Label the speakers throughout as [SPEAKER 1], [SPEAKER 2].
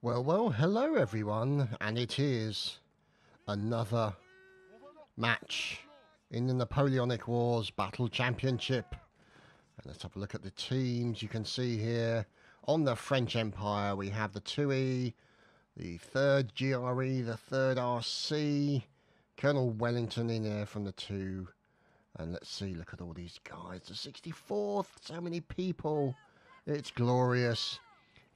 [SPEAKER 1] Well, hello everyone, and it is another match in the Napoleonic Wars Battle Championship. And let's have a look at the teams. You can see here on the French Empire we have the 2E, the 3rd GRE, the 3rd RC, Colonel Wellington in there from the 2. And let's see, look at all these guys. The 64th, so many people. It's glorious.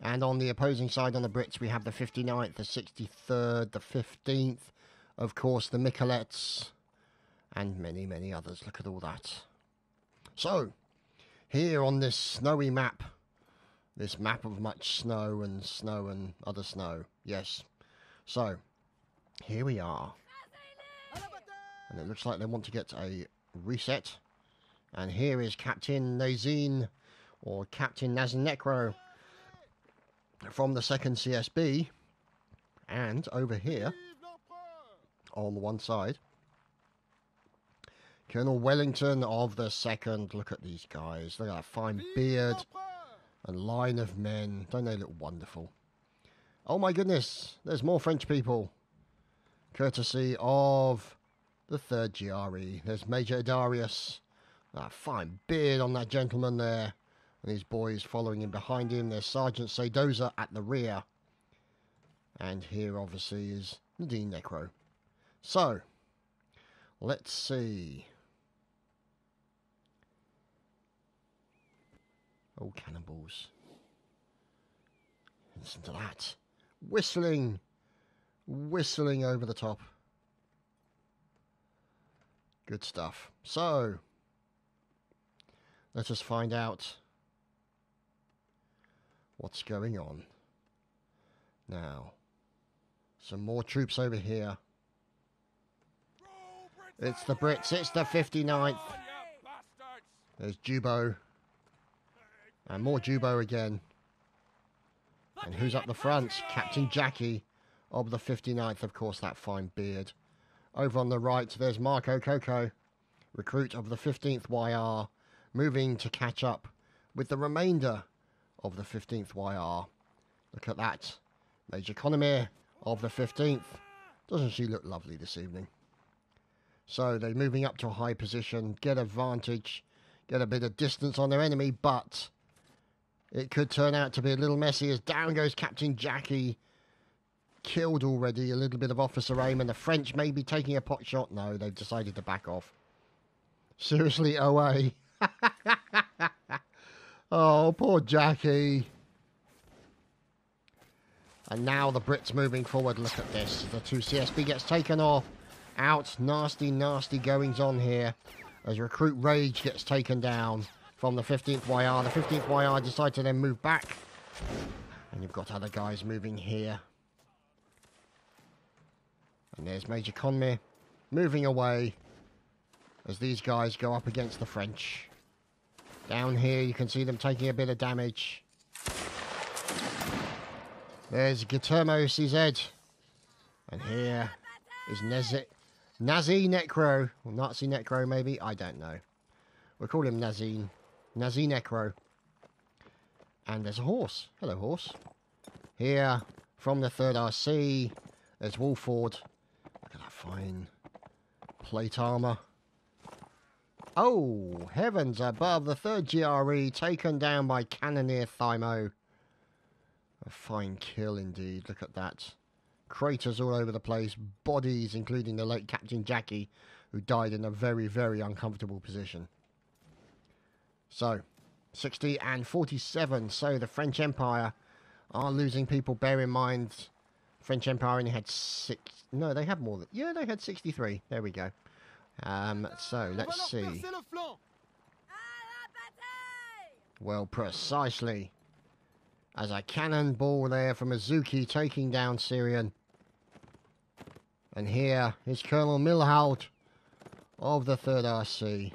[SPEAKER 1] And on the opposing side, on the Brits, we have the 59th, the 63rd, the 15th, of course, the Miquelettes, and many, many others. Look at all that. So, here on this snowy map, this map of much snow and other snow, yes. So, here we are. And it looks like they want to get a reset. And here is Captain Nazine, or Captain Nazinecro, from the 2nd CSB, and over here on one side Colonel Wellington of the 2nd. Look at these guys, look at that fine beard and line of men. Don't they look wonderful? Oh my goodness, there's more French people, courtesy of the 3rd GRE. There's Major Darius, that fine beard on that gentleman there, and his boys following in behind him. There's Sergeant Sedoza at the rear. And here, obviously, is Nadine Necro. So, let's see. Oh, cannonballs. Listen to that. Whistling. Whistling over the top. Good stuff. So, let us find out what's going on. Now, some more troops over here. It's the Brits, it's the 59th. There's Jubo. And more Jubo again. And who's up the front? Captain Jackie of the 59th, of course, that fine beard. Over on the right, there's Marco Coco, recruit of the 15th YR, moving to catch up with the remainder of the 15th YR. Look at that. Major Conomir of the 15th. Doesn't she look lovely this evening? So they're moving up to a high position, get advantage, get a bit of distance on their enemy, but it could turn out to be a little messy as down goes Captain Jackie. Killed already, a little bit of officer aim, and the French may be taking a pot shot. No, they've decided to back off. Seriously, OA. Oh, poor Jackie. And now the Brits moving forward. Look at this. The 2 CSB gets taken off. Out. Nasty, nasty goings on here. As Recruit Rage gets taken down from the 15th YR. The 15th YR decide to then move back. And you've got other guys moving here. And there's Major Conmere moving away as these guys go up against the French. Down here, you can see them taking a bit of damage. There's Guillermo CZ. And here is Nazi Necro. Or Nazi Necro, maybe? I don't know. We'll call him Nazi Necro. And there's a horse. Hello, horse. Here, from the 3rd RC, there's Wolford. Look at that fine plate armour. Oh, heavens above, the 3rd GRE taken down by Cannoneer Thymo. A fine kill indeed, look at that. Craters all over the place, bodies including the late Captain Jackie, who died in a very, very uncomfortable position. So, 60 and 47, so the French Empire are losing people. Bear in mind, French Empire only had 6, no, they had more than, yeah, they had 63, there we go. So, let's see. Well, precisely. As a cannonball there from Azuki taking down Syrian. And here is Colonel Milhaud of the 3rd RC.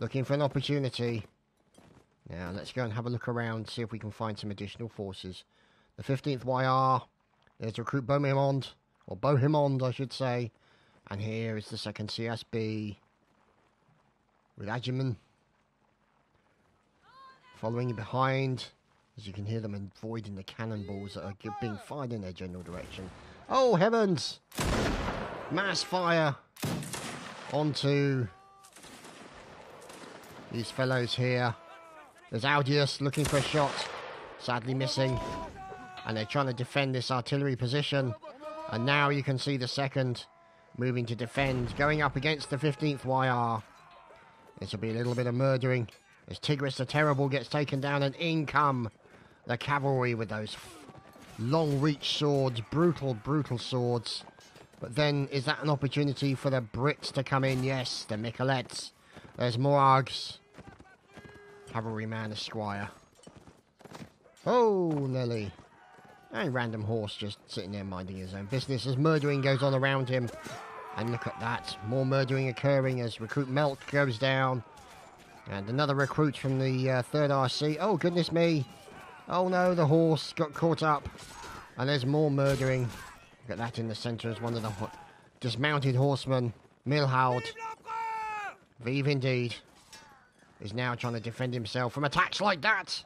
[SPEAKER 1] Looking for an opportunity. Now, let's go and have a look around, see if we can find some additional forces. The 15th YR. There's Recruit Bohemond, or Bohemond, I should say. And here is the 2nd CSB with Agiman following behind. as you can hear them avoiding the cannonballs that are being fired in their general direction. Oh, heavens! Mass fire onto these fellows here. There's Audius looking for a shot, sadly missing. And they're trying to defend this artillery position. And now you can see the second moving to defend, going up against the 15th YR. This will be a little bit of murdering as Tigris the Terrible gets taken down, and in come the cavalry with those long reach swords, brutal swords. But then, is that an opportunity for the Brits to come in? Yes, the Miquelettes. There's Morag's cavalryman Esquire. Oh, Nelly. A random horse just sitting there minding his own business as murdering goes on around him. And look at that, more murdering occurring as recruit Melk goes down. And another recruit from the 3rd RC. Oh, goodness me. Oh no, the horse got caught up. And there's more murdering. Look at that in the centre as one of the dismounted horsemen, Milhaud. Vive indeed. Is now trying to defend himself from attacks like that.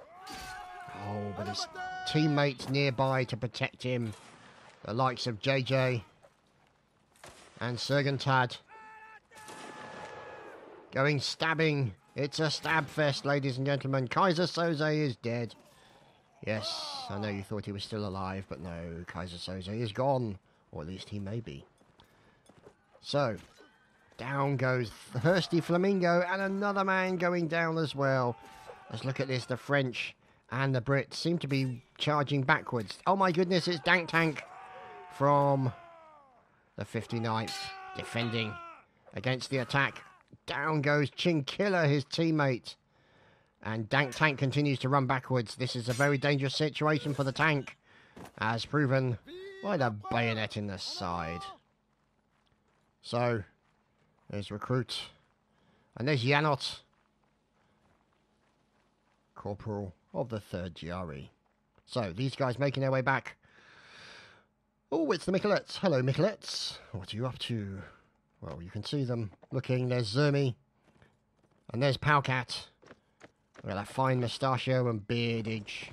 [SPEAKER 1] Oh, but his teammates nearby to protect him. The likes of JJ and Sergentad. Going stabbing. It's a stab fest, ladies and gentlemen. Kaiser Soze is dead. Yes, I know you thought he was still alive, but no, Kaiser Soze is gone. Or at least he may be. So, down goes Thirsty Flamingo, and another man going down as well. Let's look at this. The French and the Brits seem to be charging backwards. Oh my goodness, it's Dank Tank from the 59th, defending against the attack. Down goes Chinchilla, his teammate. And Dank Tank continues to run backwards. This is a very dangerous situation for the tank, as proven by the bayonet in the side. So, there's Recruit. And there's Janot, Corporal of the 3rd GRE. So, these guys making their way back. Oh, it's the Miquelettes. Hello, Miquelettes. What are you up to? Well, you can see them looking. There's Zermi. And there's Powcat. Look at that fine mustachio and beardage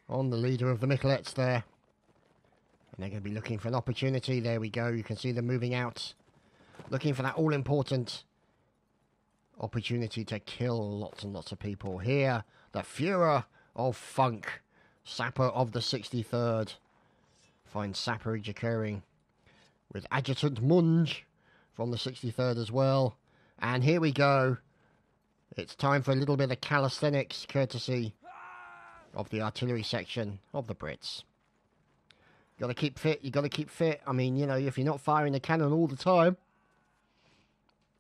[SPEAKER 1] on the leader of the Miquelettes there. And they're going to be looking for an opportunity. There we go. You can see them moving out. Looking for that all-important opportunity to kill lots and lots of people. Here, the Führer of Funk, Sapper of the 63rd. Fine sapperage occurring with Adjutant Munge from the 63rd as well. And here we go. It's time for a little bit of calisthenics, courtesy of the artillery section of the Brits. You gotta keep fit, you gotta keep fit. I mean, you know, if you're not firing the cannon all the time.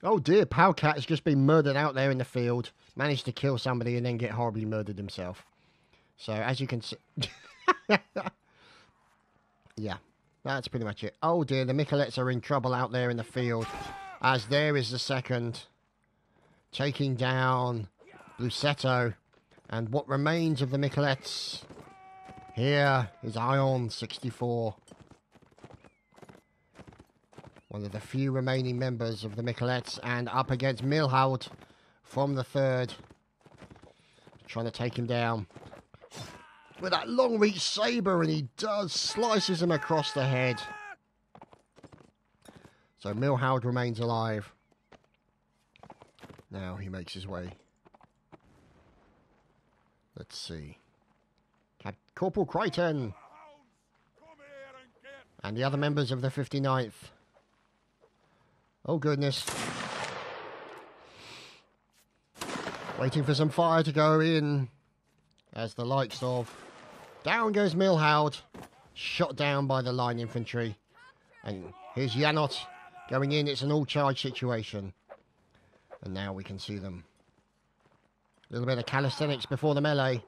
[SPEAKER 1] Oh dear, Powcat has just been murdered out there in the field. Managed to kill somebody and then get horribly murdered himself. So, as you can see... yeah, that's pretty much it. Oh dear, the Miquelettes are in trouble out there in the field. As there is the second, taking down Blusetto. And what remains of the Miquelettes. Here is Ion 64. One of the few remaining members of the Miquelettes. And up against Milhaud from the 3rd. Trying to take him down with that long reach sabre, and he does, slices him across the head. So Milhaud remains alive. Now he makes his way. Let's see. Corporal Crichton and the other members of the 59th. Oh goodness. Waiting for some fire to go in as the likes of... Down goes Milhaud, shot down by the line infantry. And here's Janot going in. It's an all-charge situation. And now we can see them. A little bit of calisthenics before the melee.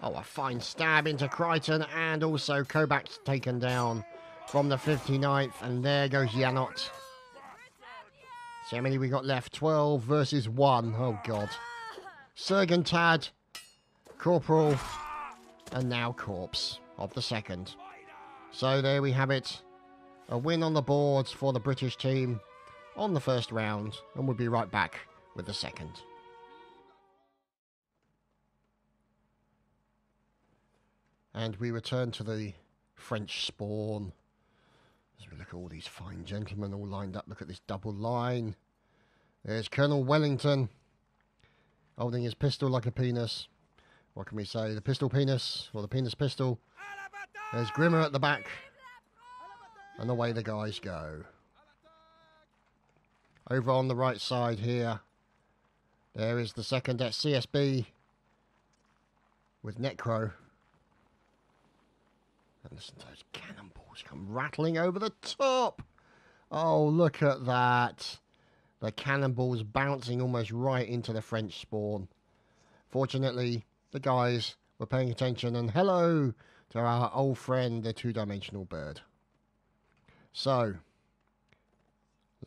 [SPEAKER 1] Oh, a fine stab into Crichton, and also Kobak's taken down from the 59th. And there goes Janot. See how many we got left? 12 versus 1. Oh, God. Sergentad, Corporal, and now Corpse of the 2nd. So there we have it. A win on the boards for the British team on the first round. And we'll be right back with the second. And we return to the French spawn. As we look at all these fine gentlemen all lined up. Look at this double line. There's Colonel Wellington, holding his pistol like a penis. What can we say? The pistol penis, or the penis pistol. There's Grimmer at the back. And away the guys go. Over on the right side here, there is the second CSB with Necro. And listen to those cannonballs come rattling over the top. Oh, look at that. The cannonballs bouncing almost right into the French spawn. Fortunately, the guys were paying attention, and hello to our old friend, the two-dimensional bird. So,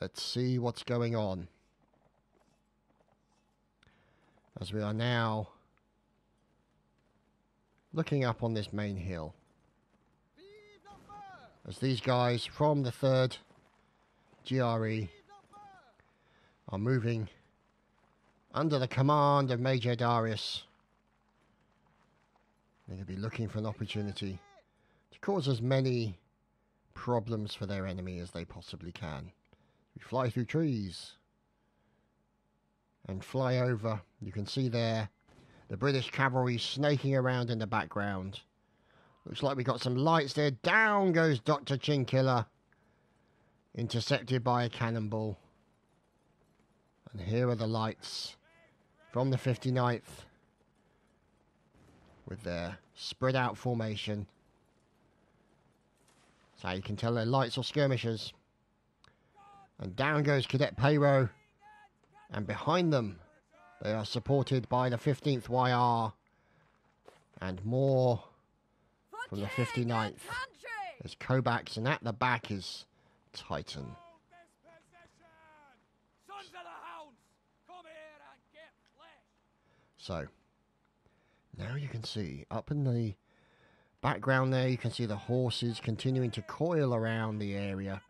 [SPEAKER 1] let's see what's going on. As we are now looking up on this main hill. As these guys from the 3rd GRE are moving under the command of Major Darius. They're going to be looking for an opportunity to cause as many problems for their enemy as they possibly can. We fly through trees and fly over. You can see there the British cavalry snaking around in the background. Looks like we got some lights there. Down goes Dr. Chinkiller, intercepted by a cannonball. And here are the lights from the 59th with their spread out formation. So you can tell they're lights or skirmishers. And down goes Cadet Payro. And behind them, they are supported by the 15th YR and more from the 59th. There's Kovacs, and at the back is Titan. So, now you can see, up in the background there, you can see the horses continuing to coil around the area,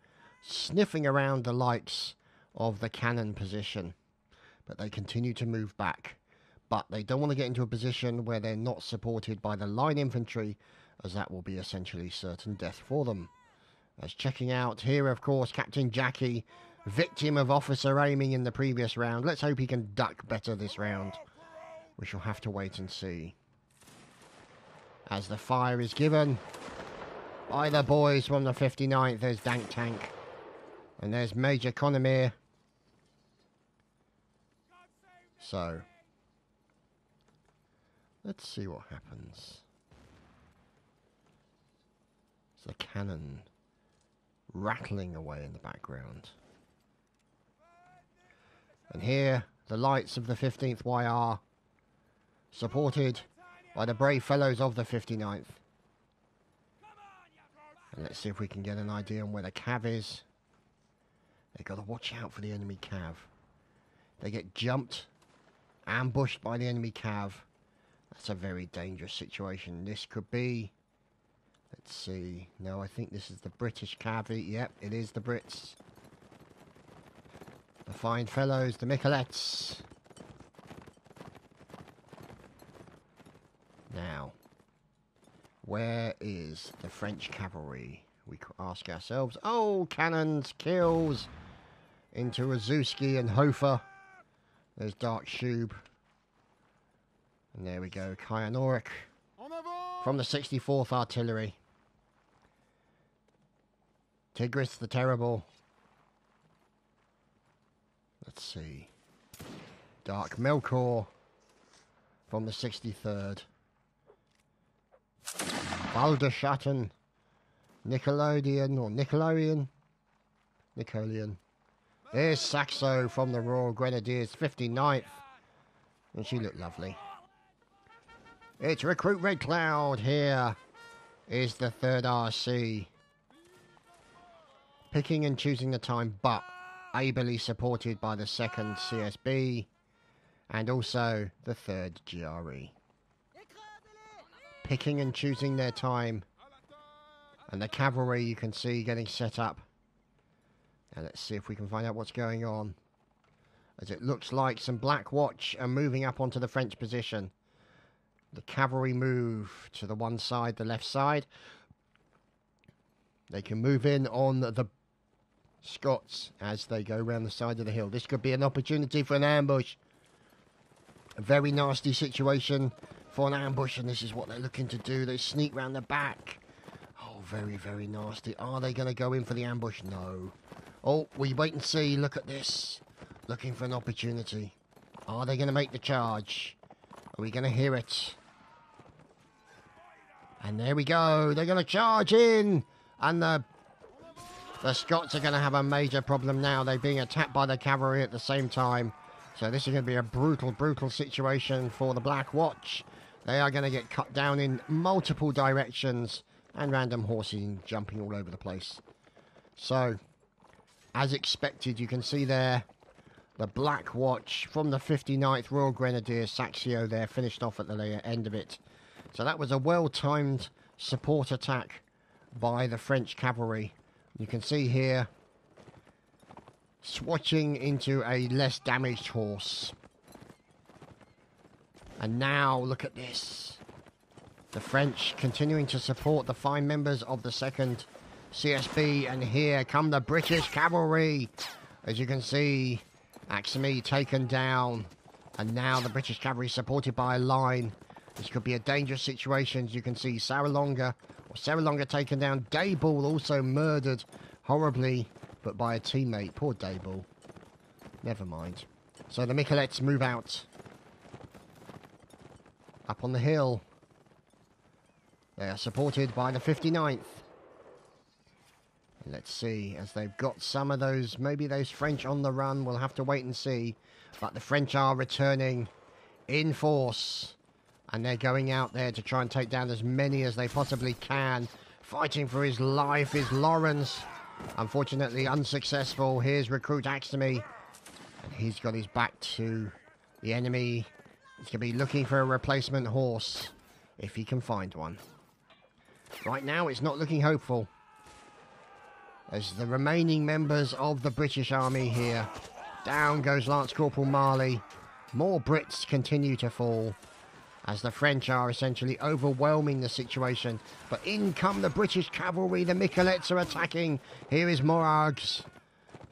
[SPEAKER 1] sniffing around the lights of the cannon position. But they continue to move back. But they don't want to get into a position where they're not supported by the line infantry, as that will be essentially certain death for them. As checking out here, of course, Captain Jackie, victim of officer aiming in the previous round. Let's hope he can duck better this round. We shall have to wait and see. As the fire is given by the boys from the 59th, there's Dank Tank. And there's Major Conomir. So, let's see what happens. There's the cannon rattling away in the background. And here, the lights of the 15th YR, supported by the brave fellows of the 59th. And let's see if we can get an idea on where the cav is. They've got to watch out for the enemy cav. They get jumped, ambushed by the enemy cav. That's a very dangerous situation. This could be... Let's see. No, I think this is the British cav. Yep, it is the Brits. The fine fellows, the Miquelettes. Now, where is the French cavalry? We could ask ourselves. Oh, cannons, kills into Azuski and Hofer. There's Dark Shub. And there we go, Kyanoric from the 64th Artillery. Tigris the Terrible. Let's see. Dark Melkor from the 63rd. Balderschatten. Nickelodeon. There's Saxo from the Royal Grenadiers, 59th. And she looked lovely. It's Recruit Red Cloud. Here is the 3rd RC. Picking and choosing the time, but ably supported by the 2nd CSB. And also the 3rd GRE. Picking and choosing their time. And the cavalry you can see getting set up. And let's see if we can find out what's going on. As it looks like some Black Watch are moving up onto the French position. The cavalry move to the one side, the left side. They can move in on the Scots as they go around the side of the hill. This could be an opportunity for an ambush. A very nasty situation for an ambush, and this is what they're looking to do. They sneak round the back. Oh, very, very nasty. Are they going to go in for the ambush? No. Oh, we wait and see. Look at this. Looking for an opportunity. Are they going to make the charge? Are we going to hear it? And there we go. They're going to charge in. And the Scots are going to have a major problem now. They're being attacked by the cavalry at the same time. So this is going to be a brutal, brutal situation for the Black Watch. They are going to get cut down in multiple directions. And random horses jumping all over the place. So, as expected, you can see there the Black Watch from the 59th Royal Grenadiers, Saxio there, finished off at the end of it. So that was a well-timed support attack by the French cavalry. You can see here, swatching into a less damaged horse. And now, look at this. The French continuing to support the fine members of the 2nd CSB. And here come the British cavalry. As you can see, Axemy taken down. And now the British cavalry supported by a line. This could be a dangerous situation. As you can see, Saralonga taken down. Dayball also murdered horribly, but by a teammate. Poor Dayball. Never mind. So the Miquelets move out. Up on the hill. They are supported by the 59th. Let's see, as they've got some of those, maybe those French on the run. We'll have to wait and see. But the French are returning in force. And they're going out there to try and take down as many as they possibly can. Fighting for his life is Lawrence. Unfortunately unsuccessful. Here's Recruit Axemy. And he's got his back to the enemy. He's going to be looking for a replacement horse, if he can find one. Right now, it's not looking hopeful. As the remaining members of the British Army here. Down goes Lance Corporal Marley. More Brits continue to fall, as the French are essentially overwhelming the situation. But in come the British cavalry. The Miquelets are attacking. Here is Morags,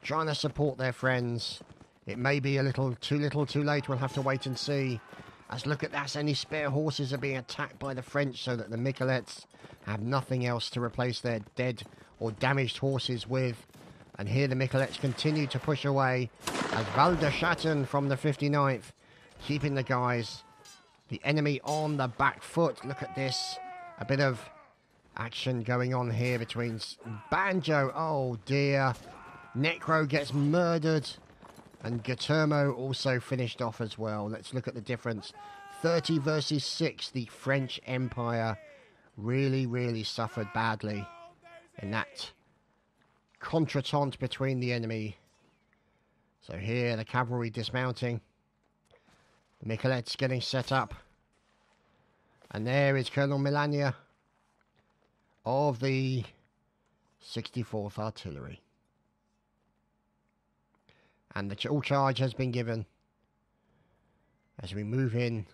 [SPEAKER 1] trying to support their friends. It may be a little too late. We'll have to wait and see. As look at that, any spare horses are being attacked by the French, so that the Miquelets have nothing else to replace their dead or damaged horses with. And here the Miquelets continue to push away, as Val de Chatten from the 59th, keeping the guys, the enemy on the back foot. Look at this. A bit of action going on here between Banjo. Oh dear. Necro gets murdered. And Guillermo also finished off as well. Let's look at the difference. 30 versus 6. The French Empire really, really suffered badly in that contretemps between the enemy. So here, the cavalry dismounting. The Miquelets getting set up. And there is Colonel Melania of the 64th Artillery. And the all charge has been given as we move in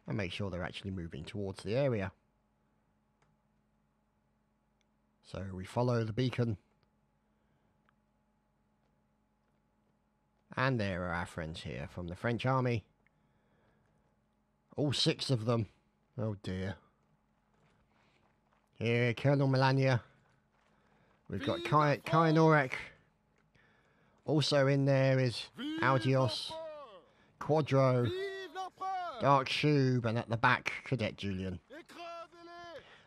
[SPEAKER 1] and make sure they're actually moving towards the area. So we follow the beacon. And there are our friends here from the French army. All 6 of them. Oh dear. Here, Colonel Melania. We've got Kyanorek. Also in there is Audios, Quadro, Dark Shub, and at the back, Cadet Julian.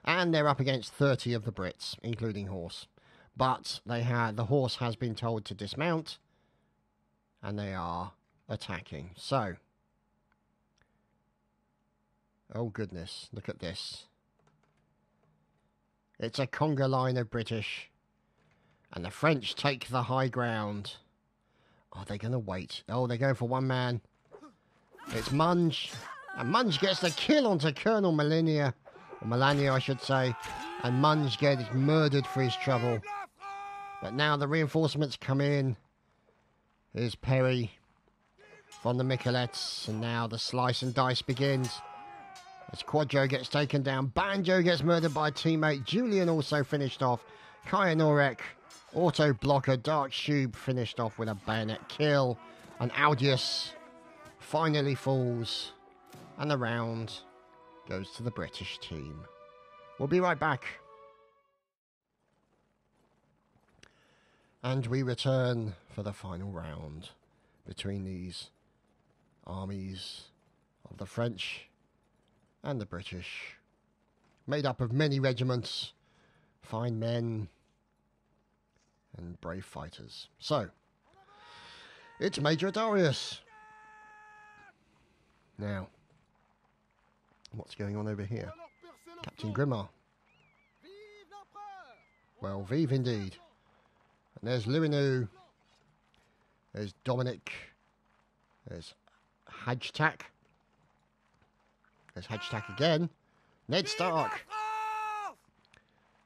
[SPEAKER 1] And they're up against 30 of the Brits, including Horse. But the Horse has been told to dismount, and they are attacking. So, oh goodness, look at this. It's a conga line of British. And the French take the high ground. Are they going to wait? Oh, they're going for one man. It's Munge. And Munge gets the kill onto Colonel Melania. Or Melania, I should say. And Munge gets murdered for his trouble. But now the reinforcements come in. Here's Perry. from the Miquelettes. And now the slice and dice begins. As Quadro gets taken down, Banjo gets murdered by a teammate, Julian also finished off, Kyanorek, auto blocker, Dark Shube finished off with a bayonet kill, and Audius finally falls, and the round goes to the British team. We'll be right back. And we return for the final round between these armies of the French and the British, made up of many regiments, fine men, and brave fighters. So, it's Major Darius. Now, what's going on over here? Captain Grimar. Well, vive indeed. And there's Lirinu. There's Dominic. There's Hajtak. There's Hajtak again. Ned Stark.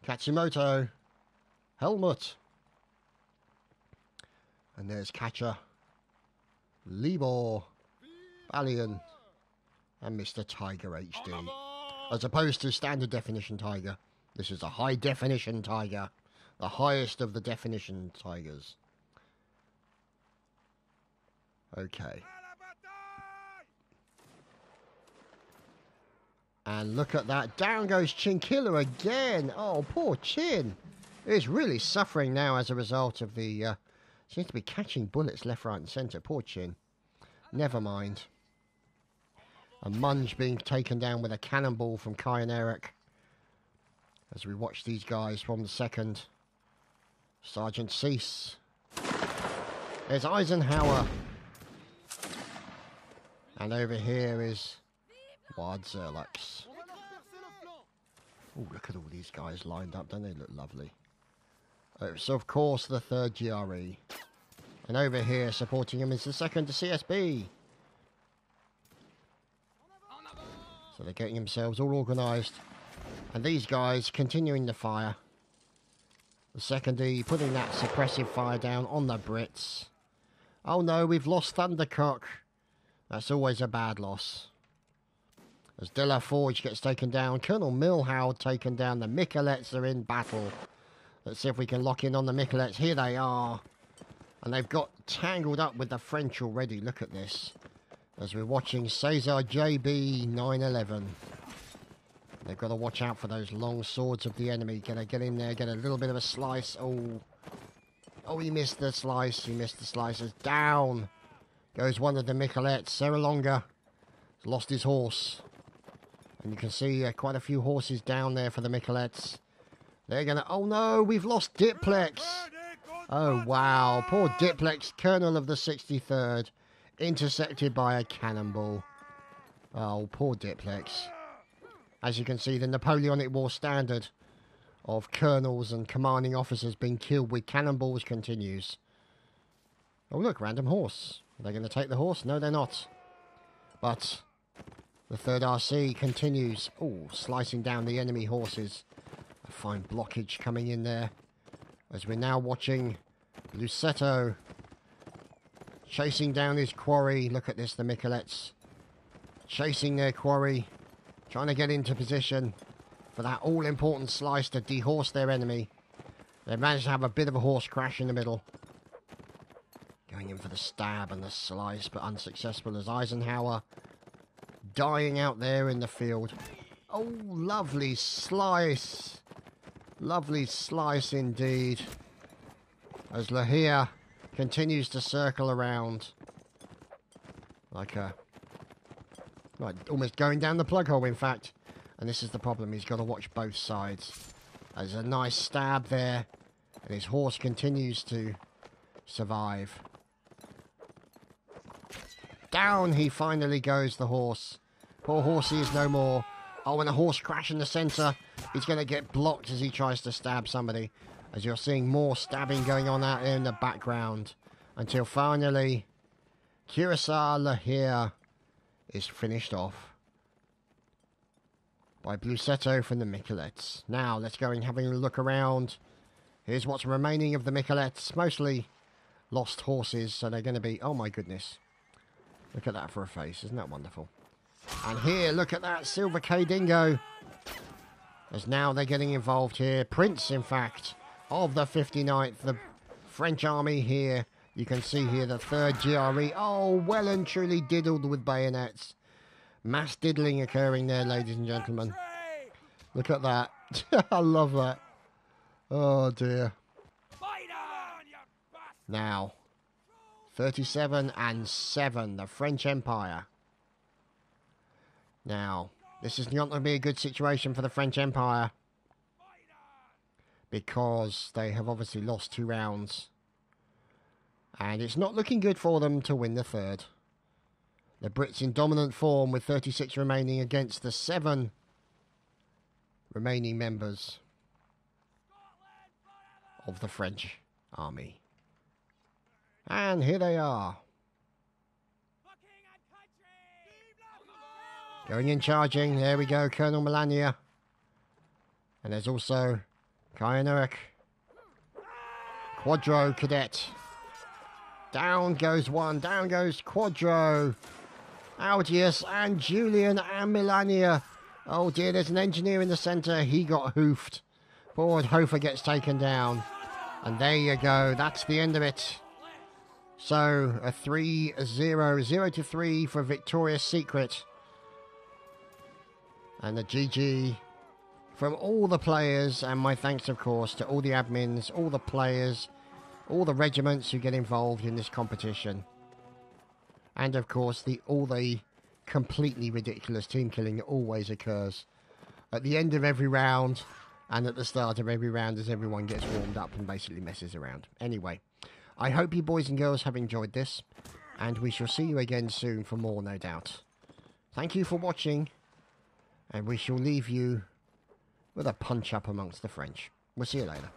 [SPEAKER 1] Katsumoto. Helmut. And there's Catcher. Libor. Balian. And Mr. Tiger HD. As opposed to standard definition Tiger. This is a high definition Tiger. The highest of the definition Tigers. Okay. And look at that. Down goes Chinkilla again. Oh, poor Chin. He's really suffering now as a result of the... seems to be catching bullets left, right and centre. Poor Chin. Never mind. And Munge being taken down with a cannonball from Kyanorek. As we watch these guys from the second. Sergeant Cease. There's Eisenhower. And over here is Ward Zerlux. Oh, look at all these guys lined up. Don't they look lovely? So, of course, the 3rd GRE. And over here, supporting him is the 2nd CSB. So they're getting themselves all organised. And these guys continuing the fire. The 2nd E putting that suppressive fire down on the Brits. Oh no, we've lost Thundercock. That's always a bad loss. As De La Forge gets taken down, Colonel Milhaud taken down. The Miquelettes are in battle. Let's see if we can lock in on the Miquelettes. Here they are. And they've got tangled up with the French already. Look at this. As we're watching Cesar JB 911. They've got to watch out for those long swords of the enemy. Gonna get in there, get a little bit of a slice. Oh, he missed the slice. He missed the slices. Down goes one of the Miquelettes. Serralonga has lost his horse. And you can see quite a few horses down there for the Miquelettes. They're gonna... Oh no, we've lost Diplex. Oh wow, poor Diplex, Colonel of the 63rd. Intercepted by a cannonball. Oh, poor Diplex. As you can see, the Napoleonic War standard of colonels and commanding officers being killed with cannonballs continues. Oh look, random horse. Are they going to take the horse? No, they're not. But the 3rd RC continues. Oh, slicing down the enemy horses. A fine blockage coming in there. As we're now watching Lusetto chasing down his quarry. Look at this, the Miquelettes chasing their quarry. Trying to get into position for that all-important slice to dehorse their enemy. They managed to have a bit of a horse crash in the middle. Going in for the stab and the slice, but unsuccessful as Eisenhower dying out there in the field. Oh, lovely slice. Lovely slice indeed. As Lahire continues to circle around. Like a... Right, almost going down the plug hole, in fact. And this is the problem. He's got to watch both sides. There's a nice stab there. And his horse continues to survive. Down he finally goes, the horse. Poor horsey is no more. Oh, and a horse crash in the centre. He's going to get blocked as he tries to stab somebody. As you're seeing more stabbing going on out there in the background. Until finally, Curaçao Lahire is finished off by Blusetto from the Miquelettes. Now, let's go and having a look around. Here's what's remaining of the Miquelettes. Mostly lost horses, so they're going to be... Oh, my goodness. Look at that for a face. Isn't that wonderful? And here, look at that Silver K Dingo. As now they're getting involved here. Prince, in fact, of the 59th, the French army here. You can see here the 3rd GRE. Oh, well and truly diddled with bayonets. Mass diddling occurring there, ladies and gentlemen. Look at that. I love that. Oh, dear. Now, 37 and 7, the French Empire. Now, this is not going to be a good situation for the French Empire, because they have obviously lost 2 rounds. And it's not looking good for them to win the 3rd. The Brits in dominant form with 36 remaining against the 7 remaining members of the French army. And here they are. Going in charging. There we go, Colonel Melania. And there's also Kyanuric. Quadro Cadet. Down goes one. Down goes Quadro. Audius and Julian and Melania. Oh dear, there's an engineer in the centre. He got hoofed. Poor Hofer gets taken down. And there you go. That's the end of it. So, a 3-0. 0-3 for Victoria's Secret. And a GG from all the players. And my thanks, of course, to all the admins, all the players, all the regiments who get involved in this competition. And, of course, all the completely ridiculous team killing that always occurs at the end of every round and at the start of every round as everyone gets warmed up and basically messes around. Anyway, I hope you boys and girls have enjoyed this, and we shall see you again soon for more, no doubt. Thank you for watching, and we shall leave you with a punch up amongst the French. We'll see you later.